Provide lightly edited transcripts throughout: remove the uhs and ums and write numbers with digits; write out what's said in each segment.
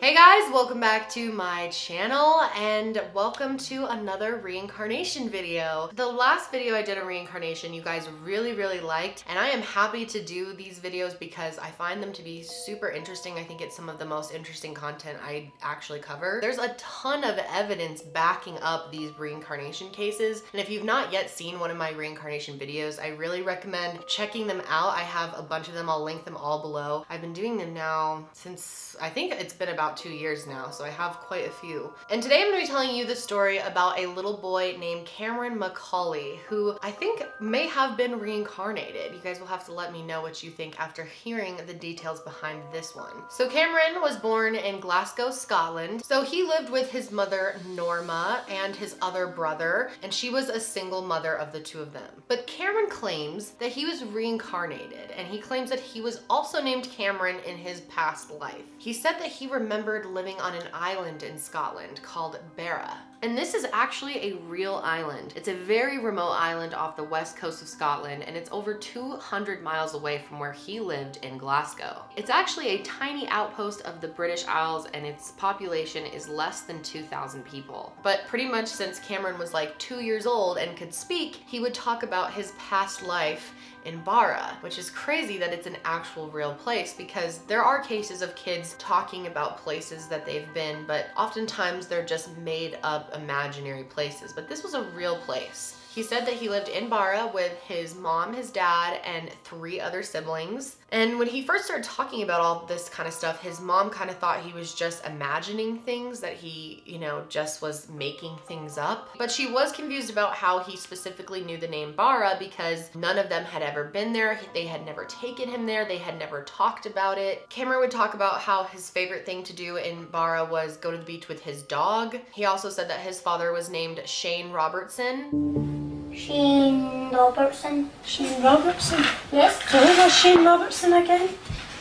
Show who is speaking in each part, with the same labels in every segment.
Speaker 1: Hey guys, welcome back to my channel and welcome to another reincarnation video. The last video I did a reincarnation you guys really liked, and I am happy to do these videos because I find them to be super interesting. I think it's some of the most interesting content I actually cover. There's a ton of evidence backing up these reincarnation cases, and if you've not yet seen one of my reincarnation videos, I really recommend checking them out. I have a bunch of them. I'll link them all below. I've been doing them now since I think it's been about 2 years now, so I have quite a few. And today I'm going to be telling you the story about a little boy named Cameron Macaulay, who I think may have been reincarnated. You guys will have to let me know what you think after hearing the details behind this one. So Cameron was born in Glasgow, Scotland. So he lived with his mother Norma and his other brother, and she was a single mother of the two of them. But Cameron claims that he was reincarnated, and he claims that he was also named Cameron in his past life. He said that he remembered living on an island in Scotland called Barra. And this is actually a real island. It's a very remote island off the west coast of Scotland, and it's over 200 miles away from where he lived in Glasgow. It's actually a tiny outpost of the British Isles, and its population is less than 2,000 people. But pretty much since Cameron was like 2 years old and could speak, he would talk about his past life in Barra, which is crazy that it's an actual real place, because there are cases of kids talking about places that they've been, but oftentimes they're just made up imaginary places. But this was a real place. He said that he lived in Barra with his mom, his dad, and 3 other siblings. And when he first started talking about all this kind of stuff, his mom kind of thought he was just imagining things, that he, just was making things up. But she was confused about how he specifically knew the name Barra, because none of them had ever been there. They had never taken him there. They had never talked about it. Cameron would talk about how his favorite thing to do in Barra was go to the beach with his dog. He also said that his father was named Shane Robertson.
Speaker 2: Shane Robertson.
Speaker 3: Shane Robertson?
Speaker 2: Yes.
Speaker 3: So who was Shane Robertson again?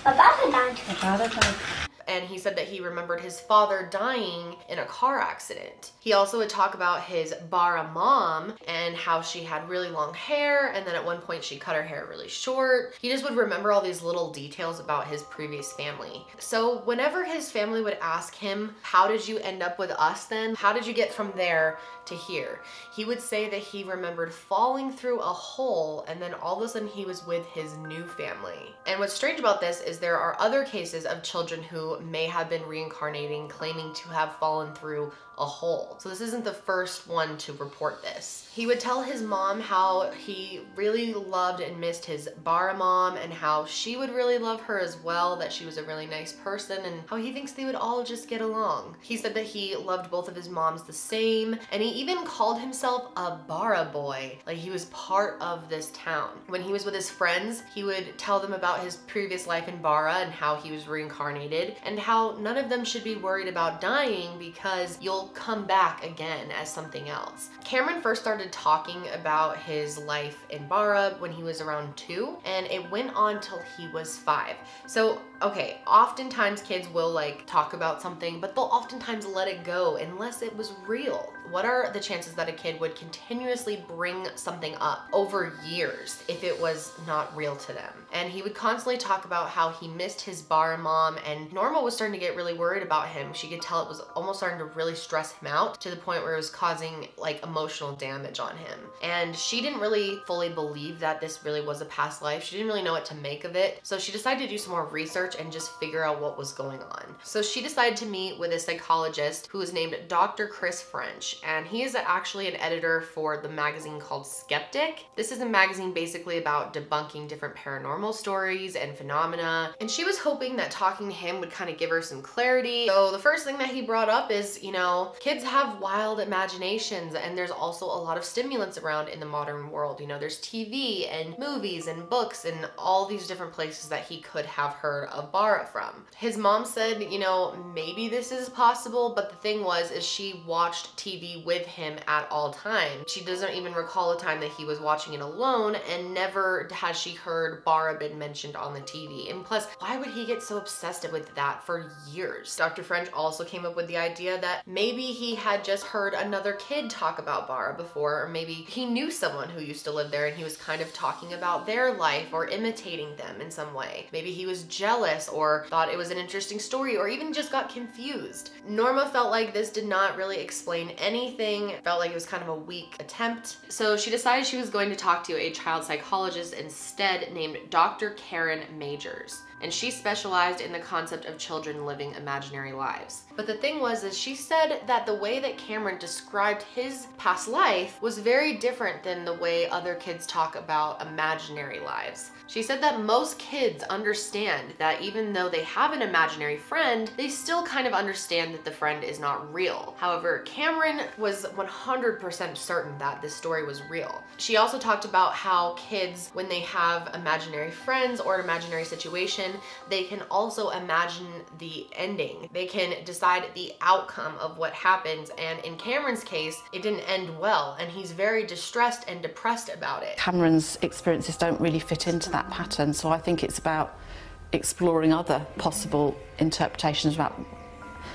Speaker 2: My father died.
Speaker 3: My father died.
Speaker 1: And he said that he remembered his father dying in a car accident. He also would talk about his Barra mom and how she had really long hair, and then at one point she cut her hair really short. He just would remember all these little details about his previous family. So whenever his family would ask him, how did you end up with us then? How did you get from there to here? He would say that he remembered falling through a hole, and then all of a sudden he was with his new family. And what's strange about this is there are other cases of children who may have been reincarnating, claiming to have fallen through a hole. So this isn't the first one to report this. He would tell his mom how he really loved and missed his Barra mom, and how she would really love her as well, that she was a really nice person, and how he thinks they would all just get along. He said that he loved both of his moms the same, and he even called himself a Barra boy, like he was part of this town. When he was with his friends, he would tell them about his previous life in Barra and how he was reincarnated, and how none of them should be worried about dying because you'll come back again as something else. Cameron first started talking about his life in Barra when he was around 2, and it went on till he was 5. So, okay, oftentimes kids will talk about something, but they'll oftentimes let it go unless it was real. What are the chances that a kid would continuously bring something up over years if it was not real to them? And he would constantly talk about how he missed his Barra mom, and Norma was starting to get really worried about him. She could tell it was almost starting to really stress him out, to the point where it was causing emotional damage on him. And she didn't really fully believe that this really was a past life. She didn't really know what to make of it. So she decided to do some more research and just figure out what was going on. So she decided to meet with a psychologist who was named Dr. Chris French, and he is actually an editor for the magazine called Skeptic. This is a magazine basically about debunking different paranormal stories and phenomena, and she was hoping that talking to him would kind of give her some clarity. So the first thing that he brought up is, kids have wild imaginations, and there's also a lot of stimulants around in the modern world. There's TV and movies and books and all these different places that he could have heard of Barra from. His mom said, maybe this is possible, but the thing is she watched TV with him at all times. She doesn't even recall a time that he was watching it alone, and never has she heard Barra Barbara been mentioned on the TV? And plus, why would he get so obsessed with that for years? Dr. French also came up with the idea that maybe he had just heard another kid talk about Bara before, or maybe he knew someone who used to live there and he was kind of talking about their life or imitating them in some way. Maybe he was jealous or thought it was an interesting story, or even just got confused. Norma felt like this did not really explain anything, felt like it was kind of a weak attempt. So she decided she was going to talk to a child psychologist instead named Dr. Karen Majors. And she specialized in the concept of children living imaginary lives. But the thing was, is she said that the way that Cameron described his past life was very different than the way other kids talk about imaginary lives. She said that most kids understand that even though they have an imaginary friend, they still kind of understand that the friend is not real. However, Cameron was 100% certain that this story was real. She also talked about how kids, when they have imaginary friends or an imaginary situation, they can also imagine the ending. They can decide the outcome of what happens, and in Cameron's case, it didn't end well, and he's very distressed and depressed about it.
Speaker 4: Cameron's experiences don't really fit into that pattern, so I think it's about exploring other possible interpretations about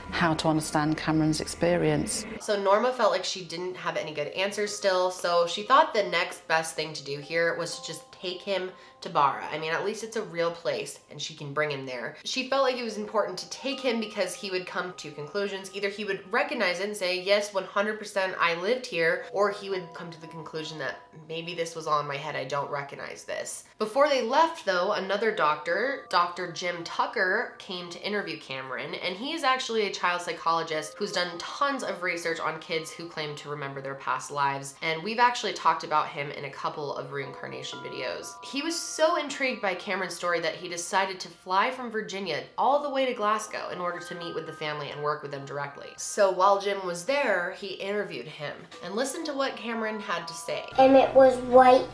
Speaker 4: how to understand Cameron's experience.
Speaker 1: So Norma felt like she didn't have any good answers still, so she thought the next best thing to do here was to just take him to Bara. I mean, at least it's a real place and she can bring him there. She felt like it was important to take him because he would come to conclusions. Either he would recognize it and say, yes, 100% I lived here, or he would come to the conclusion that maybe this was all in my head, I don't recognize this. Before they left though, another doctor, Dr. Jim Tucker, came to interview Cameron, and he is actually a child psychologist who's done tons of research on kids who claim to remember their past lives, and we've actually talked about him in a couple of reincarnation videos. He was so intrigued by Cameron's story that he decided to fly from Virginia all the way to Glasgow in order to meet with the family and work with them directly. So while Jim was there, he interviewed him, and listen to what Cameron had to say.
Speaker 2: And it was white.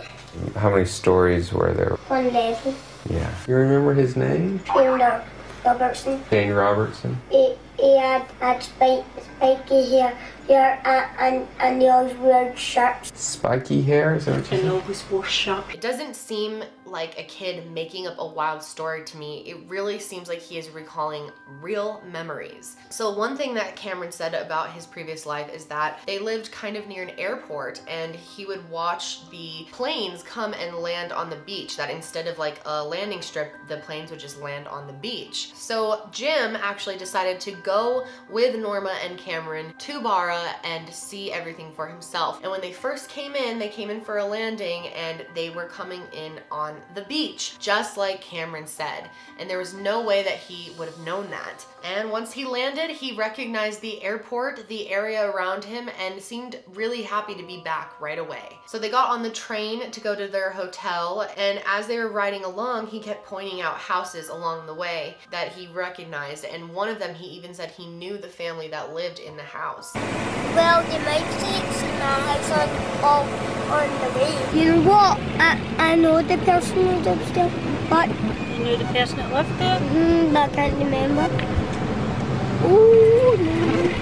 Speaker 5: How many stories were there?
Speaker 2: 11.
Speaker 5: Yeah. You remember his name?
Speaker 2: Kendall Robertson.
Speaker 5: Jane Robertson?
Speaker 2: He had spiky hair and those weird shirts.
Speaker 5: Spiky hair? Is that what you
Speaker 3: And
Speaker 5: said?
Speaker 3: always wore sharp.
Speaker 1: It doesn't seem like a kid making up a wild story to me. It really seems like he is recalling real memories. So one thing that Cameron said about his previous life is that they lived kind of near an airport, and he would watch the planes come and land on the beach, that instead of like a landing strip, the planes would just land on the beach. So Jim actually decided to go with Norma and Cameron to Bara and see everything for himself. And when they first came in, they came in for a landing and they were coming in on the beach, just like Cameron said. And there was no way that he would have known that. And once he landed, he recognized the airport, the area around him, and seemed really happy to be back right away. So they got on the train to go to their hotel, and as they were riding along, he kept pointing out houses along the way that he recognized, and one of them he even said he knew the family that lived in the house.
Speaker 2: Well, you might say it's in a house on the way. You know what? I know the person who lives there, but
Speaker 3: You knew the person that lived there?
Speaker 2: I can't remember. Ooh, no.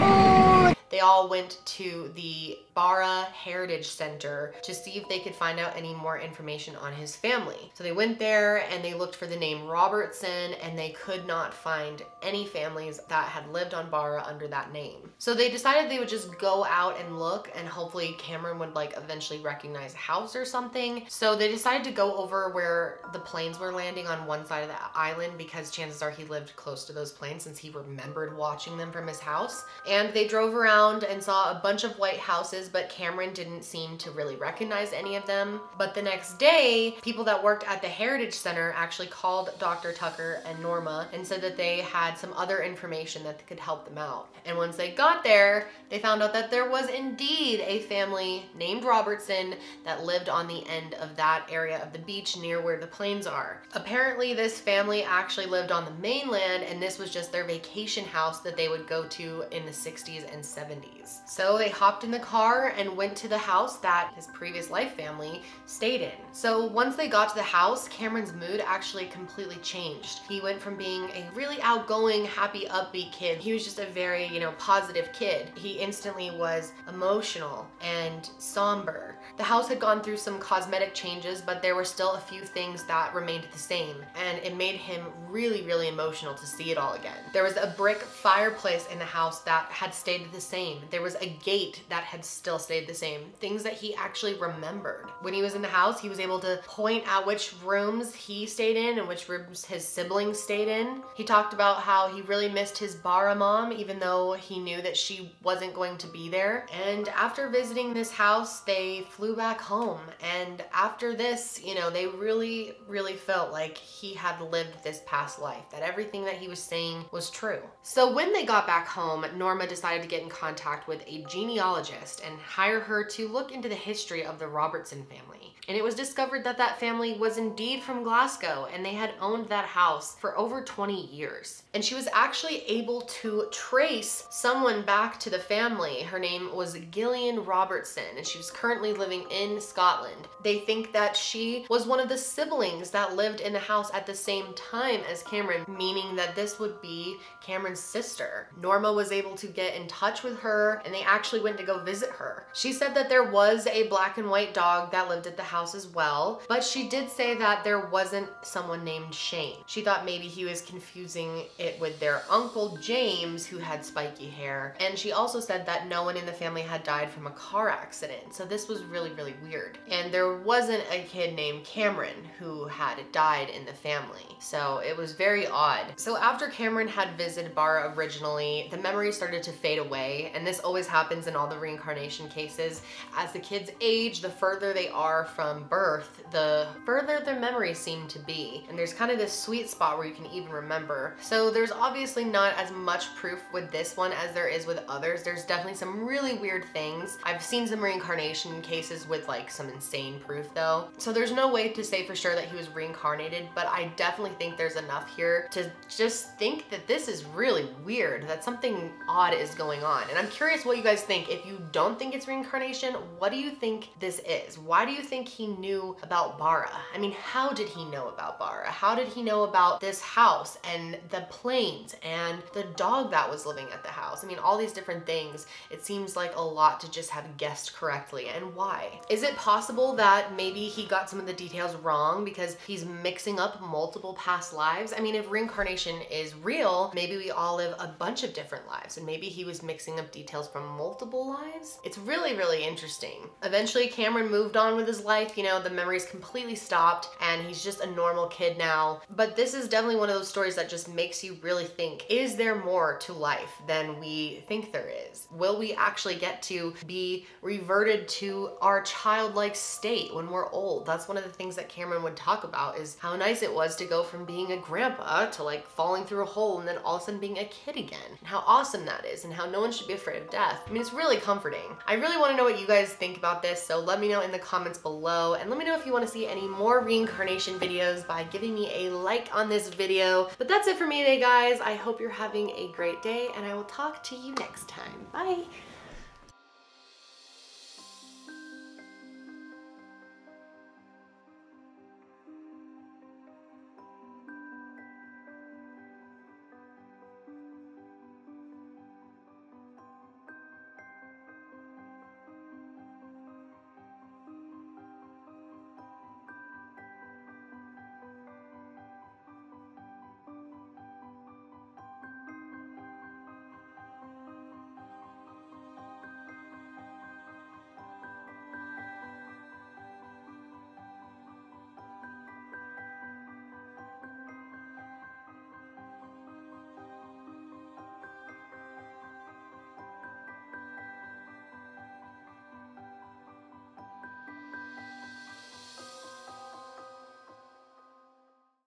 Speaker 2: Oh.
Speaker 1: They all went to the Bara Heritage Center to see if they could find out any more information on his family. So they went there and they looked for the name Robertson, and they could not find any families that had lived on Bara under that name. So they decided they would just go out and look, and hopefully Cameron would like eventually recognize a house or something. So they decided to go over where the planes were landing on one side of the island, because chances are he lived close to those planes since he remembered watching them from his house. And they drove around and saw a bunch of white houses, but Cameron didn't seem to really recognize any of them. But the next day, people that worked at the Heritage Center actually called Dr. Tucker and Norma and said that they had some other information that could help them out. And once they got there, they found out that there was indeed a family named Robertson that lived on the end of that area of the beach near where the planes are. Apparently, this family actually lived on the mainland, and this was just their vacation house that they would go to in the 60s and 70s. 70s. So they hopped in the car and went to the house that his previous life family stayed in. So once they got to the house, Cameron's mood actually completely changed. He went from being a really outgoing, happy, upbeat kid. He was just a very, positive kid. He instantly was emotional and somber. The house had gone through some cosmetic changes, but there were still a few things that remained the same, and it made him really, really emotional to see it all again. There was a brick fireplace in the house that had stayed the same. There was a gate that had still stayed the same. Things that he actually remembered. When he was in the house, he was able to point out which rooms he stayed in and which rooms his siblings stayed in. He talked about how he really missed his Bara mom, even though he knew that she wasn't going to be there. And after visiting this house, they flew back home. And after this, they really, really felt like he had lived this past life, that everything that he was saying was true. So when they got back home, Norma decided to get in contact with a genealogist and hire her to look into the history of the Robertson family. And it was discovered that that family was indeed from Glasgow, and they had owned that house for over 20 years. And she was actually able to trace someone back to the family. Her name was Gillian Robertson, and she was currently living in Scotland. They think that she was one of the siblings that lived in the house at the same time as Cameron, meaning that this would be Cameron's sister. Norma was able to get in touch with her, and they actually went to go visit her. She said that there was a black and white dog that lived at the house as well, but she did say that there wasn't someone named Shane. She thought maybe he was confusing it with their uncle James, who had spiky hair, and she also said that no one in the family had died from a car accident, so this was really, really weird. And there wasn't a kid named Cameron who had died in the family, so it was very odd. So after Cameron had visited Bara originally, the memories started to fade away, and this always happens in all the reincarnation cases. As the kids age, the further they are from birth, the further their memories seem to be. And there's kind of this sweet spot where you can even remember. So there's obviously not as much proof with this one as there is with others. There's definitely some really weird things. I've seen some reincarnation cases with like some insane proof though. So there's no way to say for sure that he was reincarnated, but I definitely think there's enough here to just think that this is really weird, that something odd is going on. And I'm curious what you guys think. If you don't think it's reincarnation, what do you think this is? Why do you think he knew about Bara? I mean, how did he know about Bara? How did he know about this house and the planes and the dog that was living at the house? I mean, all these different things. It seems like a lot to just have guessed correctly, and why? Is it possible that maybe he got some of the details wrong because he's mixing up multiple past lives? I mean, if reincarnation is real, maybe we all live a bunch of different lives, and maybe he was mixing up details from multiple lives? It's really, really interesting. Eventually, Cameron moved on with his life. The memories completely stopped, and he's just a normal kid now. But this is definitely one of those stories that just makes you really think, is there more to life than we think there is? Will we actually get to be reverted to our childlike state when we're old? That's one of the things that Cameron would talk about, is how nice it was to go from being a grandpa to like falling through a hole and then all of a sudden being a kid again, and how awesome that is, and how no one should be afraid of death. I mean, it's really comforting. I really want to know what you guys think about this, so let me know in the comments below, and let me know if you want to see any more reincarnation videos by giving me a like on this video. But that's it for me today, guys. I hope you're having a great day, and I will talk to you next time. Bye!